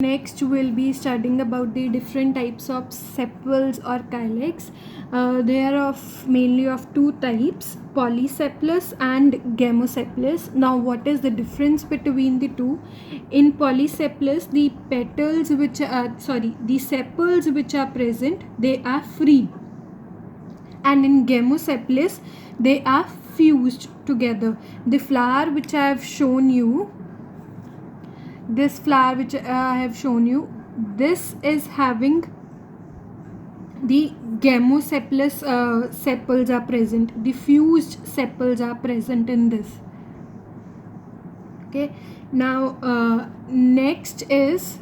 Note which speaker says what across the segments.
Speaker 1: Next we'll be studying about the different types of sepals or calyx. They are mainly of two types, polysepalous and gamosepalous. Now what is the difference between the two? In polysepalous, the sepals which are present, they are free, and in gamosepalous they are fused together. The flower which I have shown you, this flower which I have shown you, this is having the gamosepalous sepals are present, the fused sepals are present in this. Okay, now next is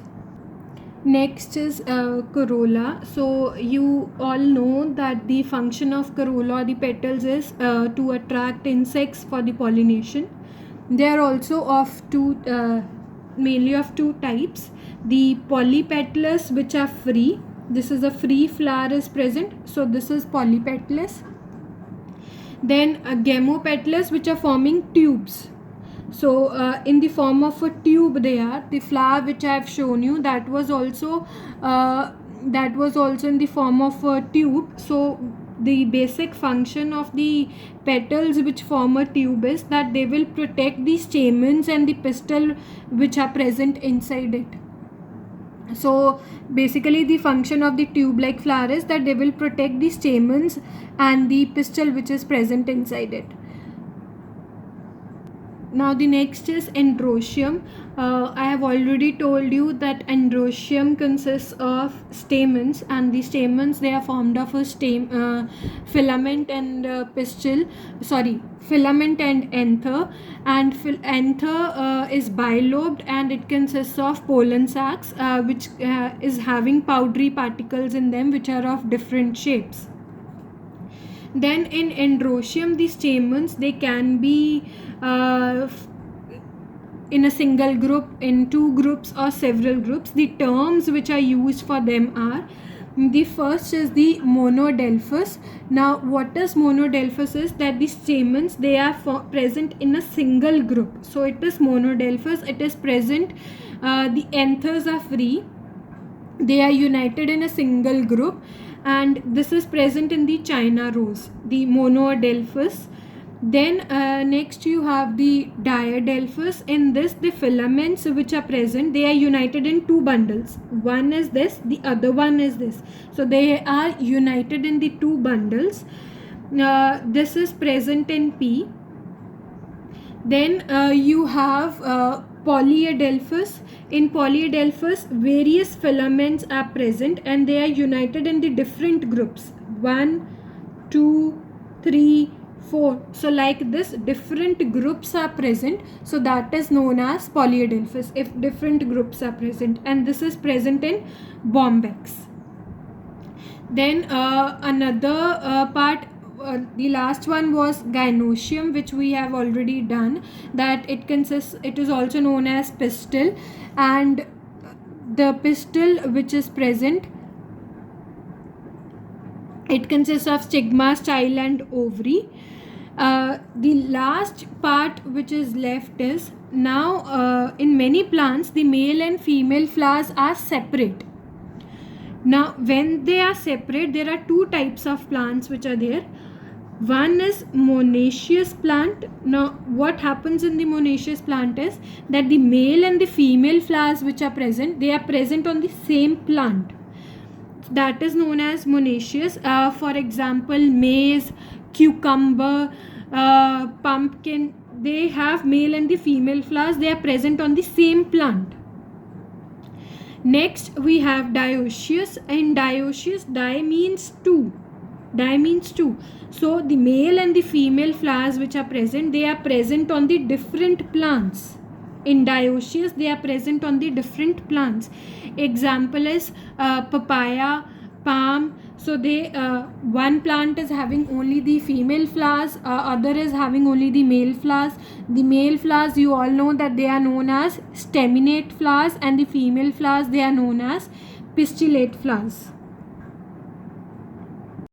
Speaker 1: corolla. So you all know that the function of corolla or the petals is to attract insects for the pollination. They are also mainly of two types, the polypetalous which are free. This is a free flower is present, so this is polypetalous. Then gamopetalous which are forming tubes. So in the form of a tube they are. The flower which I have shown you, that was also in the form of a tube. So the basic function of the petals which form a tube is that they will protect the stamens and the pistil which are present inside it. So basically the function of the tube like flower is that they will protect the stamens and the pistil which is present inside it. Now the next is androecium. I have already told you that androecium consists of stamens, and the stamens, they are formed of a filament and filament and anther. And anther is bilobed, and it consists of pollen sacs which is having powdery particles in them which are of different shapes. Then in androecium, the stamens, they can be in a single group, in two groups, or several groups. The terms which are used for them are, the first is the monodelphous. Now what is monodelphous is that the stamens, they are present in a single group, so it is monodelphous. It is present, the anthers are free, they are united in a single group, and this is present in the China rose, the monodelphous. Then next you have the diadelphous. In this, the filaments which are present, they are united in two bundles. One is this, the other one is this, so they are united in the two bundles. This is present in P. Then you have polyadelphous. In polyadelphous, various filaments are present and they are united in the different groups, 1, 2, 3, 4. So like this, different groups are present, so that is known as polyadelphous if different groups are present, and this is present in Bombyx. Then another part, the last one was gynoecium, which we have already done, that it is also known as pistil, and the pistil which is present, it consists of stigma, style, and ovary. The last part which is left is, now in many plants the male and female flowers are separate. Now when they are separate, there are two types of plants which are there. One is monoecious plant. Now what happens in the monoecious plant is that the male and the female flowers which are present, they are present on the same plant. That is known as monoecious. For example, maize, cucumber, pumpkin, they have male and the female flowers, they are present on the same plant. Next we have dioecious. In dioecious, di means two. So the male and the female flowers which are present, they are present on the different plants. In dioecious, they are present on the different plants. Example is papaya, palm. So they one plant is having only the female flowers, other is having only the male flowers. The male flowers, you all know that they are known as staminate flowers, and the female flowers, they are known as pistillate flowers.